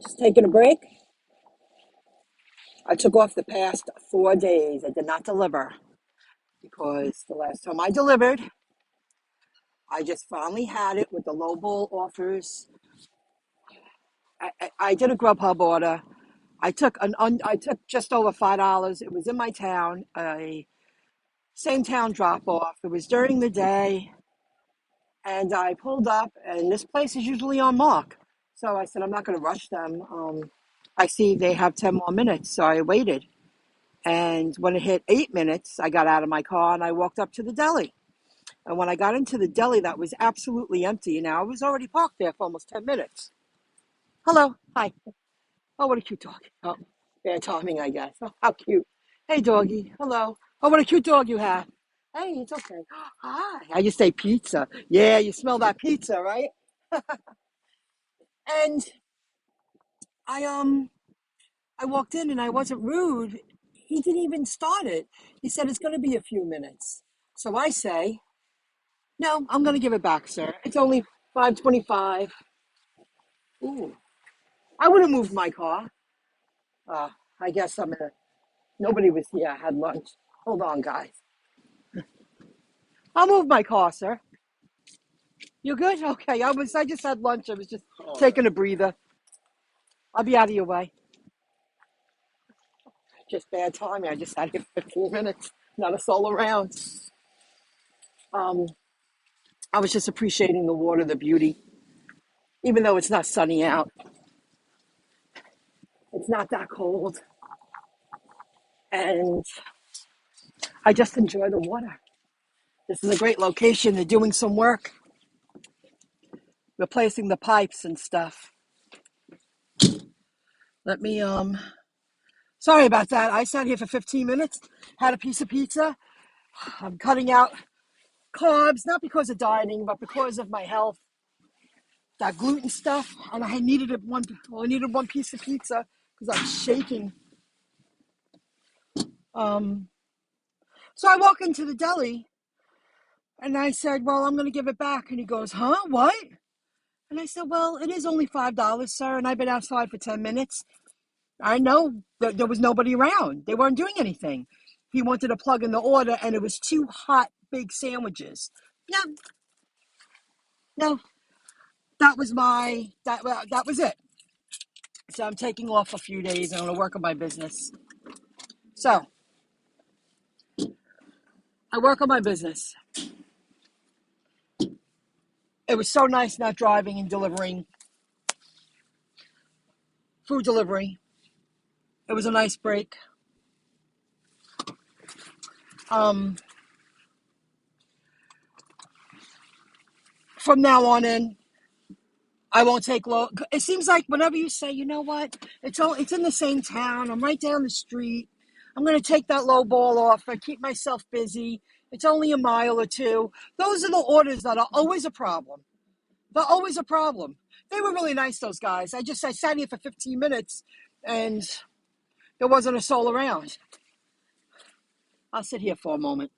Just taking a break. I took off the past 4 days. I did not deliver because the last time I delivered, I just finally had it with the low ball offers. I did a Grubhub order. I took just over $5. It was in my town, a same town drop off. It was during the day, and I pulled up, and this place is usually on mark. So I said I'm not going to rush them. I see they have 10 more minutes, so I waited. And when it hit 8 minutes, I got out of my car and I walked up to the deli. And when I got into the deli, that was absolutely empty. Now I was already parked there for almost 10 minutes. Hello, hi. Oh, what a cute dog. Oh, bad timing, I guess. Oh, how cute. Hey, doggy. Hello. Oh, what a cute dog you have. Hey, it's okay. Hi. I just say pizza. Yeah, you smell that pizza, right? And I I walked in and I wasn't rude. He didn't even start it. He said it's going to be a few minutes. So I say, no, I'm going to give it back, sir. It's only 5.25. Ooh, I would have moved my car. Uh, I guess nobody was here. I had lunch. Hold on, guys. I'll move my car, sir. You good? Okay. I just had lunch. I was just taking a breather. I'll be out of your way. Just bad timing. I just had here 15 minutes. Not a soul around. Um, I was just appreciating the water, the beauty. Even though it's not sunny out, it's not that cold. And I just enjoy the water. This is a great location. They're doing some work, replacing the pipes and stuff. Let me, sorry about that. I sat here for 15 minutes, had a piece of pizza. I'm cutting out carbs, not because of dieting, but because of my health, that gluten stuff. And I needed one piece of pizza because I'm shaking. Um, so I walk into the deli and I said, well, I'm going to give it back. And he goes, huh, what? And I said, well, it is only $5, sir. And I've been outside for 10 minutes. I know that there was nobody around. They weren't doing anything. He wanted to plug in the order, and it was two hot, big sandwiches. No, no, that was it. So I'm taking off a few days. I'm going to work on my business. So I work on my business. It was so nice not driving and delivering food delivery. It was a nice break. Um, from now on in, I won't take low. It seems like whenever you say, you know what, it's in the same town. I'm right down the street. I'm going to take that low ball off. I keep myself busy. It's only a mile or two. Those are the orders that are always a problem. They're always a problem. They were really nice, those guys. I sat here for 15 minutes and there wasn't a soul around. I'll sit here for a moment.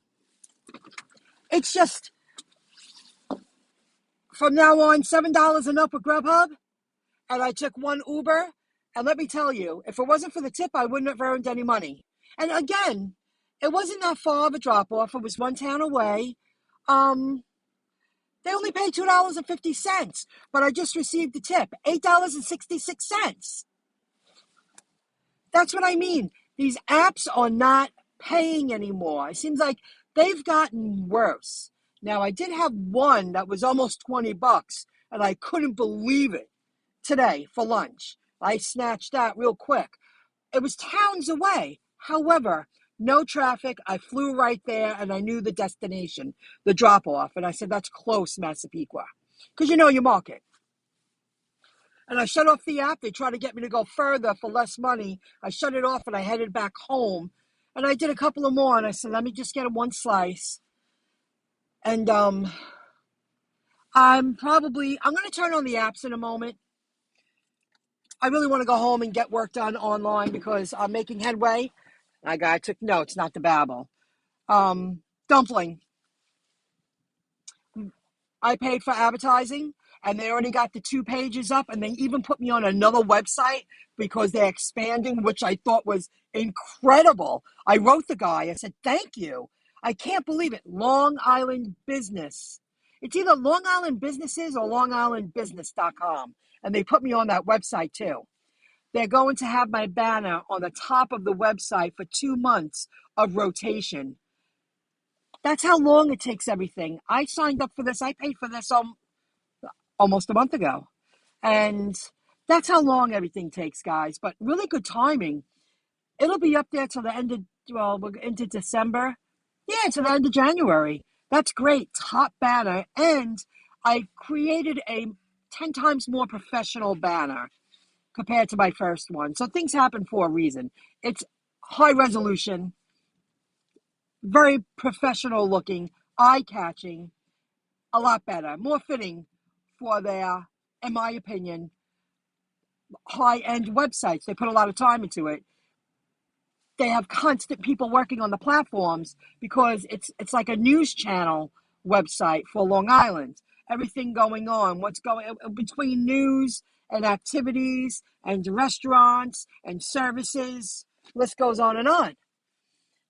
It's just, from now on, $7 and up with Grubhub. And I took one Uber. And let me tell you, if it wasn't for the tip, I wouldn't have earned any money. And again, it wasn't that far of a drop off. It was one town away. They only paid $2.50, but I just received the tip, $8.66. That's what I mean. These apps are not paying anymore. It seems like they've gotten worse. Now, I did have one that was almost $20, and I couldn't believe it today for lunch. I snatched that real quick. It was towns away. However, no traffic. I flew right there and I knew the destination, the drop off. And I said, that's close, Massapequa. Because you know your market. And I shut off the app. They tried to get me to go further for less money. I shut it off and I headed back home. And I did a couple of more and I said, let me just get one slice. And I'm going to turn on the apps in a moment. I really want to go home and get work done online because I'm making headway. I took notes, not the babble. Dumpling. I paid for advertising, and they already got the 2 pages up, and they even put me on another website because they're expanding, which I thought was incredible. I wrote the guy. I said, thank you. I can't believe it. Long Island Business. It's either Long Island Businesses or longislandbusiness.com. And they put me on that website too. They're going to have my banner on the top of the website for 2 months of rotation. That's how long it takes everything. I signed up for this. I paid for this almost a month ago. And that's how long everything takes, guys. But really good timing. It'll be up there till the end of, we're into December. Yeah, to the end of January. That's great. Top banner. And I created a 10 times more professional banner compared to my first one. So things happen for a reason. It's high resolution, very professional looking, eye-catching, a lot better, more fitting for their, in my opinion, high-end websites. They put a lot of time into it. They have constant people working on the platforms because it's like a news channel website for Long Island. Everything going on, what's going between news and activities and restaurants and services. List goes on and on.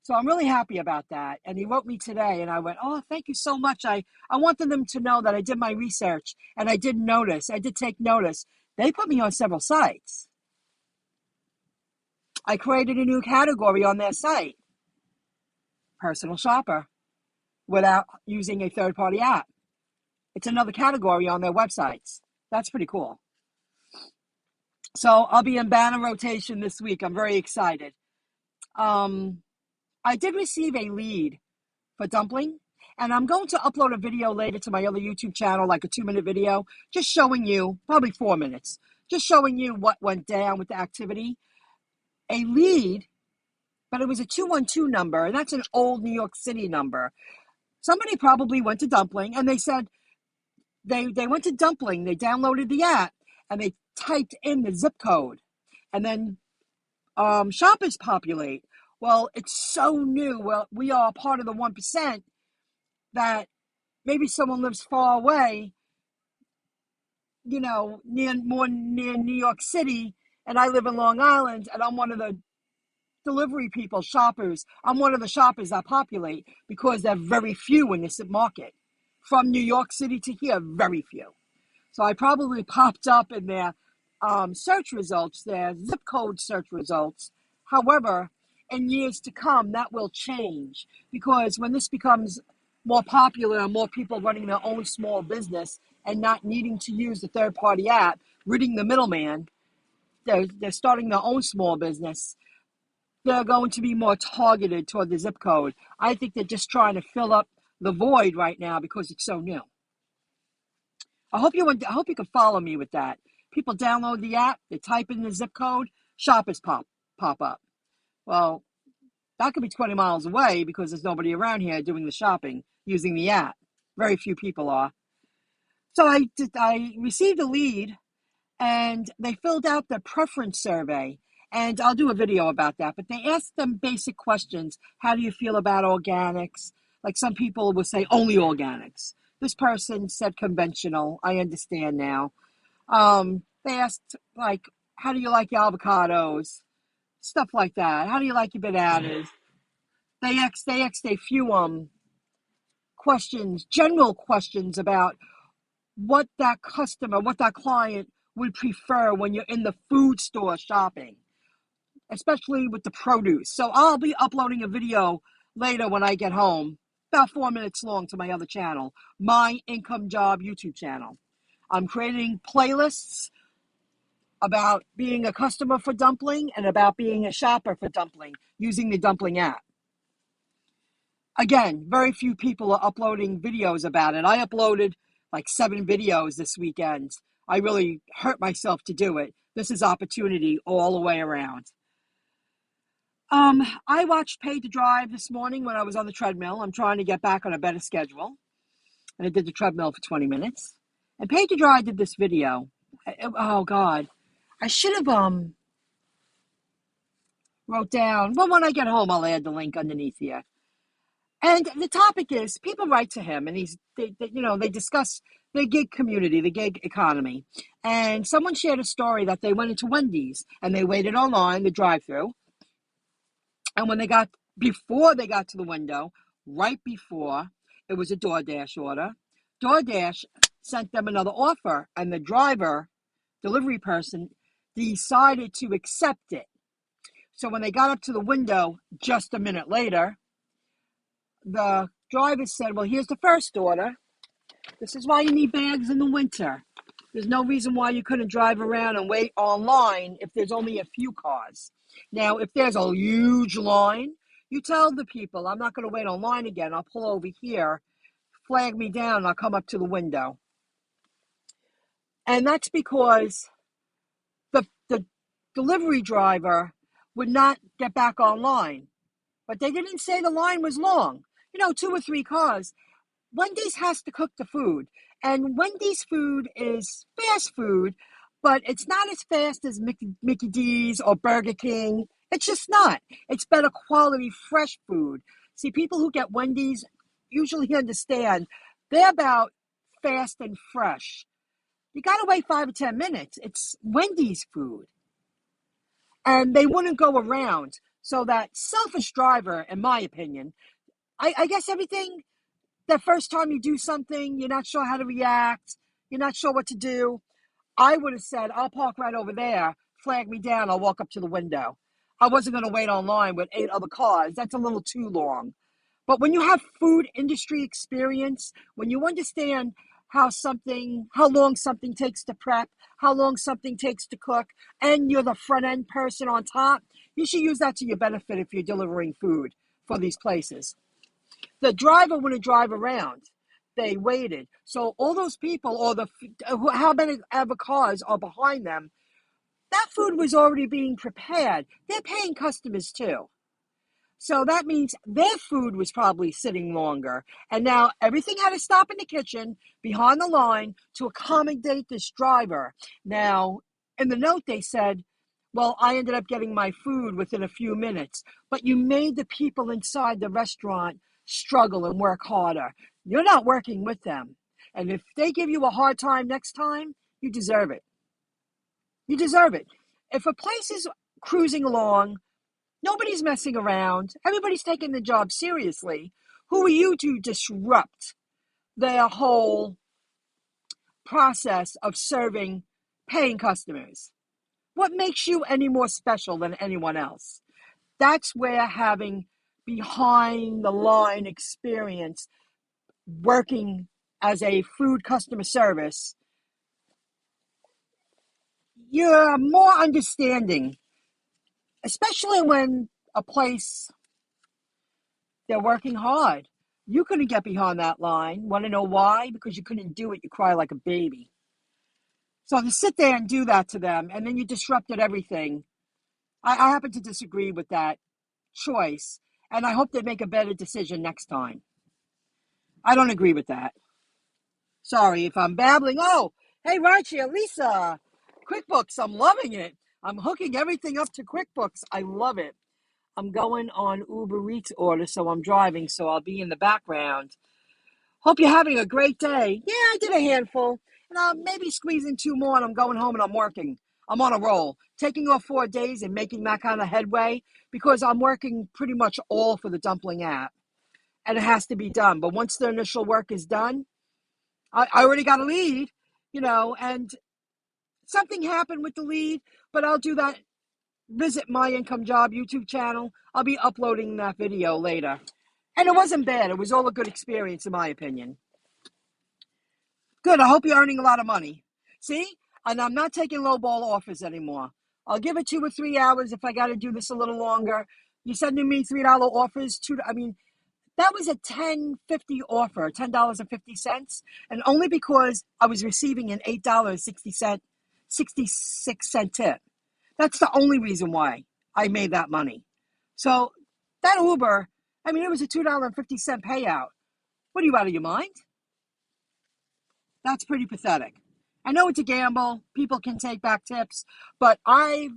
So I'm really happy about that. And he wrote me today and I went, oh, thank you so much. I wanted them to know that I did my research and I did take notice. They put me on several sites. I created a new category on their site, personal shopper, without using a third-party app. It's another category on their websites. That's pretty cool. So I'll be in banner rotation this week. I'm very excited. I did receive a lead for dumpling, and I'm going to upload a video later to my other YouTube channel, like a 2-minute video, just showing you, probably 4 minutes, just showing you what went down with the activity. A lead, but it was a 212 number, and that's an old New York City number. Somebody probably went to Dumpling, and they said they went to Dumpling, they downloaded the app, and they typed in the zip code, and then shoppers populate. Well, it's so new. Well, we are part of the 1% that maybe someone lives far away, near New York City, and I live in Long Island, and I'm one of the delivery people, shoppers. I'm one of the shoppers that populate because there are very few in this market. From New York City to here, very few. So I probably popped up in their search results, their zip code search results. However, in years to come, that will change because when this becomes more popular and more people running their own small business and not needing to use the third-party app, ridding the middleman, they're starting their own small business. They're going to be more targeted toward the zip code. I think they're just trying to fill up the void right now because it's so new. I hope you can follow me with that. People download the app, they type in the zip code, shoppers pop up. Well, that could be 20 miles away because there's nobody around here doing the shopping using the app. Very few people are. So I received a lead, and they filled out the preference survey. And I'll do a video about that. But they asked them basic questions. How do you feel about organics? Like some people will say only organics. This person said conventional. I understand now. They asked, like, how do you like your avocados? Stuff like that. How do you like your bananas? They asked a few questions, general questions about what that client would prefer when you're in the food store shopping, especially with the produce. So I'll be uploading a video later when I get home, about 4 minutes long, to my other channel, MyIncomeJob YouTube channel. I'm creating playlists about being a customer for Dumpling and about being a shopper for Dumpling using the Dumpling app. Again, very few people are uploading videos about it. I uploaded like 7 videos this weekend. I really hurt myself to do it. This is opportunity all the way around. I watched Paid to Drive this morning when I was on the treadmill. I'm trying to get back on a better schedule. And I did the treadmill for 20 minutes. And Paid to Drive did this video. Oh, God. I should have wrote down. Well, when I get home, I'll add the link underneath here. And the topic is people write to him, and they discuss the gig community, the gig economy. And someone shared a story that they went into Wendy's and they waited online, the drive-through. And before they got to the window, right before, it was a DoorDash order. DoorDash sent them another offer, and the delivery person, decided to accept it. So when they got up to the window just a minute later, the driver said, well, here's the first order. This is why you need bags in the winter. There's no reason why you couldn't drive around and wait online if there's only a few cars. Now, if there's a huge line, you tell the people, I'm not going to wait online again. I'll pull over here, flag me down, and I'll come up to the window. And that's because the delivery driver would not get back online. But they didn't say the line was long. 2 or 3 cars. Wendy's has to cook the food. And Wendy's food is fast food, but it's not as fast as Mickey D's or Burger King. It's just not. It's better quality, fresh food. See, people who get Wendy's usually understand they're about fast and fresh. You got to wait 5 or 10 minutes. It's Wendy's food. And they wouldn't go around. So that selfish driver, in my opinion, I guess everything, the first time you do something, you're not sure how to react, you're not sure what to do. I would have said, I'll park right over there, flag me down, I'll walk up to the window. I wasn't going to wait online with 8 other cars. That's a little too long. But when you have food industry experience, when you understand how long something takes to prep, how long something takes to cook, and you're the front end person on top, you should use that to your benefit if you're delivering food for these places. The driver wouldn't drive around. They waited. So all those people, or how many ever cars are behind them, that food was already being prepared. They're paying customers too. So that means their food was probably sitting longer. And now everything had to stop in the kitchen behind the line to accommodate this driver. Now, in the note, they said, well, I ended up getting my food within a few minutes. But you made the people inside the restaurant struggle and work harder. You're not working with them. And if they give you a hard time next time, you deserve it. You deserve it. If a place is cruising along, nobody's messing around, everybody's taking the job seriously, who are you to disrupt their whole process of serving paying customers? What makes you any more special than anyone else? That's where having behind the line experience working as a food customer service, you're more understanding, especially when a place, they're working hard. You couldn't get behind that line. Want to know why? Because you couldn't do it. You cry like a baby. So to sit there and do that to them, and then you disrupted everything, I happen to disagree with that choice, and I hope they make a better decision next time. I don't agree with that. Sorry if I'm babbling. Oh, hey, Rachi, Lisa, QuickBooks, I'm loving it. I'm hooking everything up to QuickBooks. I love it. I'm going on Uber Eats order, so I'm driving, so I'll be in the background. Hope you're having a great day. Yeah, I did a handful, and I'll maybe squeeze in 2 more, and I'm going home and I'm working. I'm on a roll, taking off 4 days and making that kind of headway because I'm working pretty much all for the dumpling app, and it has to be done. But once the initial work is done, I already got a lead, and something happened with the lead, but I'll do that. Visit MyIncomeJob YouTube channel. I'll be uploading that video later. And it wasn't bad. It was all a good experience, in my opinion. Good. I hope you're earning a lot of money. See? And I'm not taking lowball offers anymore. I'll give it 2 or 3 hours if I got to do this a little longer. You're sending me $3 offers. That was a $10.50 offer, $10.50. And only because I was receiving an $8.66 tip. That's the only reason why I made that money. So that Uber, it was a $2.50 payout. What are you, out of your mind? That's pretty pathetic. I know it's a gamble. People can take back tips, but only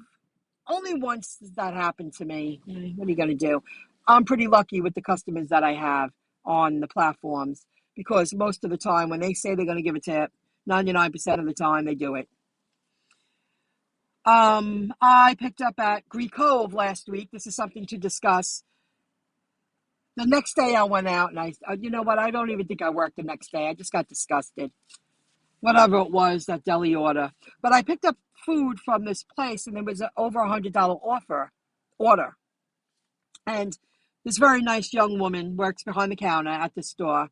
once that happened to me. What are you going to do? I'm pretty lucky with the customers that I have on the platforms, because most of the time when they say they're going to give a tip, 99% of the time they do it. I picked up at Greek Cove last week. This is something to discuss. The next day I went out and you know what? I don't even think I worked the next day. I just got disgusted. Whatever it was, that deli order. But I picked up food from this place, and there was an over $100 order. And this very nice young woman works behind the counter at the store,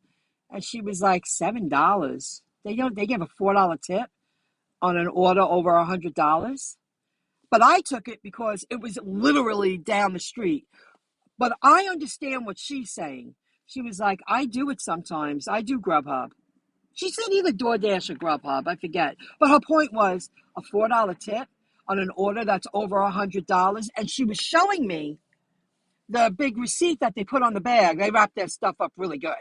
and she was like $7. They give a $4 tip on an order over $100. But I took it because it was literally down the street. But I understand what she's saying. She was like, I do it sometimes. I do Grubhub. She said either DoorDash or Grubhub, I forget. But her point was a $4 tip on an order that's over $100. And she was showing me the big receipt that they put on the bag. They wrap their stuff up really good.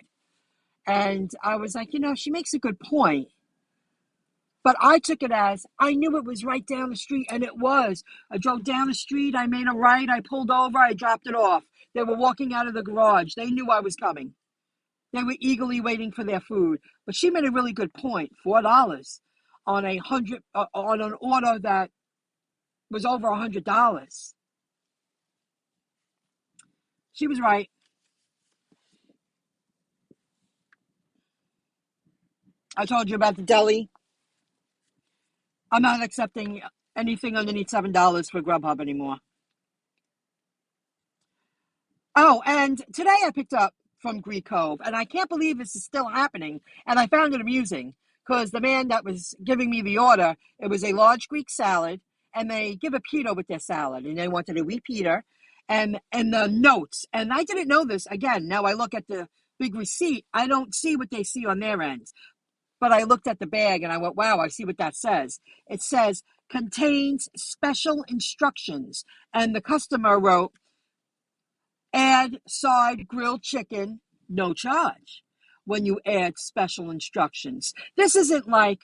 And I was like, she makes a good point. But I took it as, I knew it was right down the street, and it was. I drove down the street, I made a right, I pulled over, I dropped it off. They were walking out of the garage. They knew I was coming. They were eagerly waiting for their food. But she made a really good point, $4 on on an order that was over $100. She was right. I told you about the deli. I'm not accepting anything underneath $7 for Grubhub anymore. Oh, and today I picked up from Greek Cove, and I can't believe this is still happening, and I found it amusing, because the man that was giving me the order, it was a large Greek salad, and they give a pita with their salad, and they wanted a repeater, and the notes, and I didn't know this. Again, now I look at the big receipt, I don't see what they see on their end. But I looked at the bag and I went, wow, I see what that says. It says, contains special instructions. And the customer wrote, add side grilled chicken, no charge, when you add special instructions. This isn't like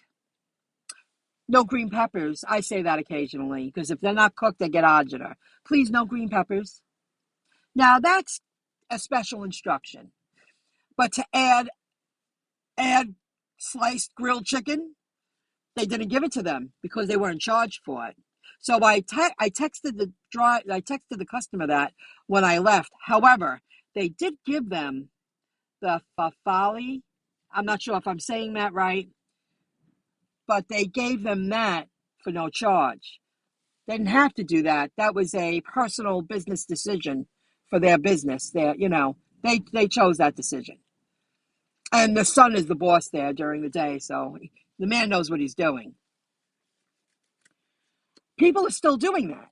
no green peppers. I say that occasionally, because if they're not cooked, they get agita. Please, no green peppers. Now, that's a special instruction. But to add sliced grilled chicken, they didn't give it to them because they weren't charged for it. So I texted the customer that when I left. However, they did give them the fafali. I'm not sure if I'm saying that right, but they gave them that for no charge. They didn't have to do that. That was a personal business decision for their business. They chose that decision. And the son is the boss there during the day, so the man knows what he's doing. People are still doing that.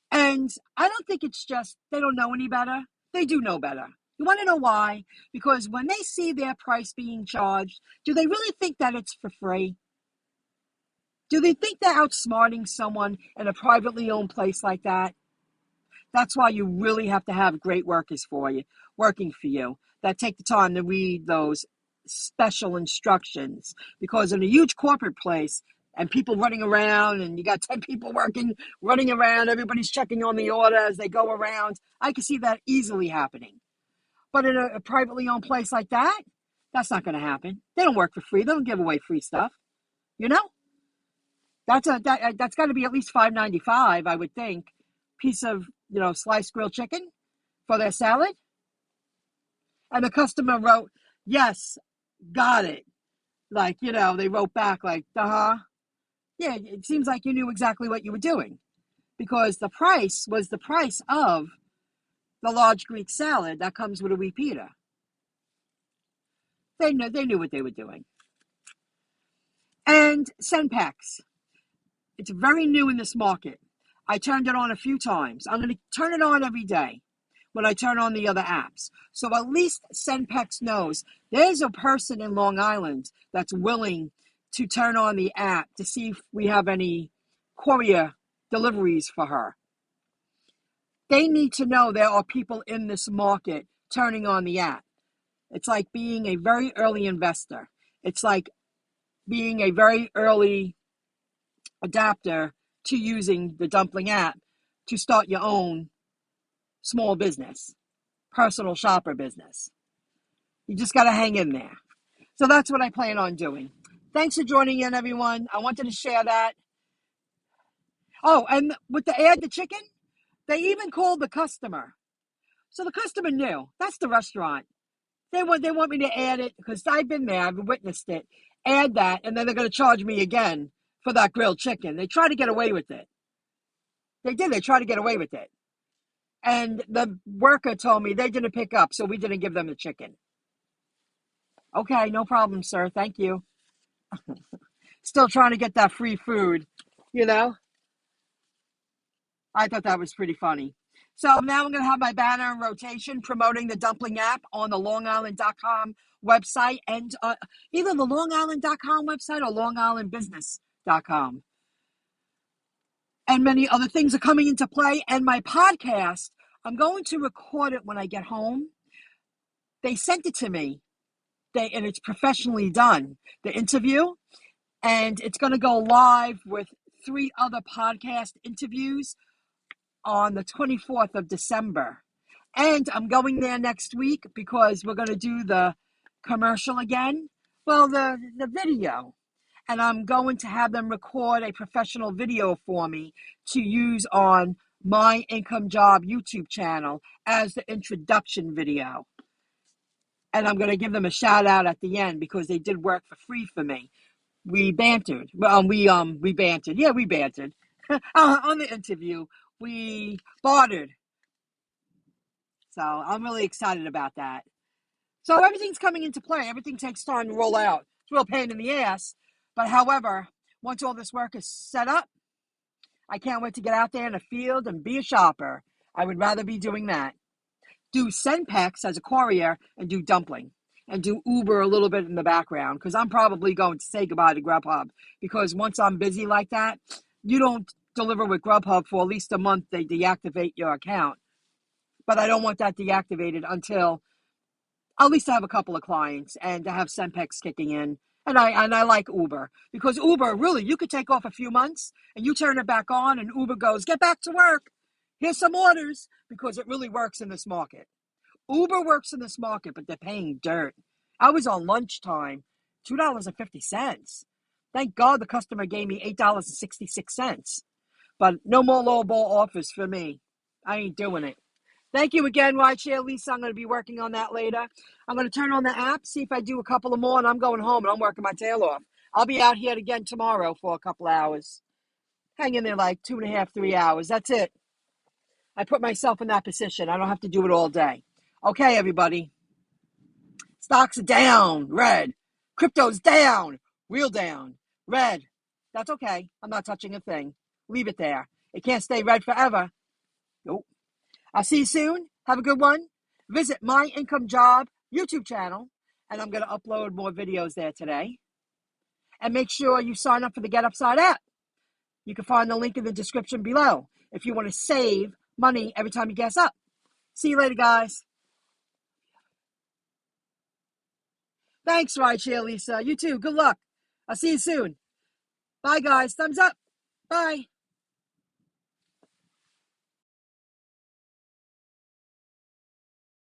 And I don't think it's just they don't know any better. They do know better. You want to know why? Because when they see their price being charged, do they really think that it's for free? Do they think they're outsmarting someone in a privately owned place like that? That's why you really have to have great workers working for you, that take the time to read those special instructions. Because in a huge corporate place, and people running around, and you got 10 people running around, everybody's checking on the order as they go around, I can see that easily happening. But in a privately owned place like that, that's not going to happen. They don't work for free. They don't give away free stuff. That's got to be at least $5.95, I would think, piece of sliced grilled chicken for their salad. And the customer wrote, yes, got it. Like, they wrote back like, yeah, it seems like you knew exactly what you were doing, because the price was the price of the large Greek salad that comes with a repeater. They knew what they were doing. And Senpex, it's very new in this market. I turned it on a few times. I'm going to turn it on every day when I turn on the other apps. So at least Senpex knows there's a person in Long Island that's willing to turn on the app to see if we have any courier deliveries for her. They need to know there are people in this market turning on the app. It's like being a very early investor. It's like being a very early adapter to using the Dumpling app to start your own small business, personal shopper business. You just got to hang in there. So that's what I plan on doing. Thanks for joining in, everyone. I wanted to share that. Oh, and with the add the chicken, they even called the customer. So the customer knew. That's the restaurant. They want me to add it because I've been there. I've witnessed it. Add that, and then they're going to charge me again for that grilled chicken. They try to get away with it. They did. They tried to get away with it. And the worker told me they didn't pick up, so we didn't give them the chicken. Okay, no problem, sir. Thank you. Still trying to get that free food, you know? I thought that was pretty funny. So now I'm going to have my banner in rotation promoting the dumpling app on the longisland.com website and either the longisland.com website or longislandbusiness.com. And many other things are coming into play. And my podcast, I'm going to record it when I get home. They sent it to me, and it's professionally done, the interview. And it's going to go live with 3 other podcast interviews on the 24th of December. And I'm going there next week because we're going to do the commercial again. Well, the video. And I'm going to have them record a professional video for me to use on MyIncomeJob YouTube channel as the introduction video. And I'm going to give them a shout out at the end because they did work for free for me. We bantered. Well, we bantered. Yeah, we bantered. On the interview, we bartered. So I'm really excited about that. So everything's coming into play. Everything takes time to roll out. It's a real pain in the ass. But however, once all this work is set up, I can't wait to get out there in the field and be a shopper. I would rather be doing that. Do Senpex as a courier and do dumpling. And do Uber a little bit in the background because I'm probably going to say goodbye to Grubhub because once I'm busy like that, you don't deliver with Grubhub for at least a month. They deactivate your account. But I don't want that deactivated until at least I have a couple of clients and to have Senpex kicking in. And I like Uber because Uber, really, you could take off a few months and you turn it back on and Uber goes, get back to work. Here's some orders because it really works in this market. Uber works in this market, but they're paying dirt. I was on lunchtime, $2.50. Thank God the customer gave me $8.66. But no more lowball offers for me. I ain't doing it. Thank you again, Rideshare Lisa. I'm going to be working on that later. I'm going to turn on the app, see if I do a couple of more, and I'm going home, and I'm working my tail off. I'll be out here again tomorrow for a couple hours. Hang in there like 2.5, 3 hours. That's it. I put myself in that position. I don't have to do it all day. Okay, everybody. Stocks are down, red. Crypto's down, real down, red. That's okay. I'm not touching a thing. Leave it there. It can't stay red forever. Nope. I'll see you soon. Have a good one. Visit MyIncomeJob YouTube channel, and I'm going to upload more videos there today. And make sure you sign up for the Get Upside app. You can find the link in the description below if you want to save money every time you gas up. See you later, guys. Thanks, Rideshare Lisa. You too. Good luck. I'll see you soon. Bye, guys. Thumbs up. Bye.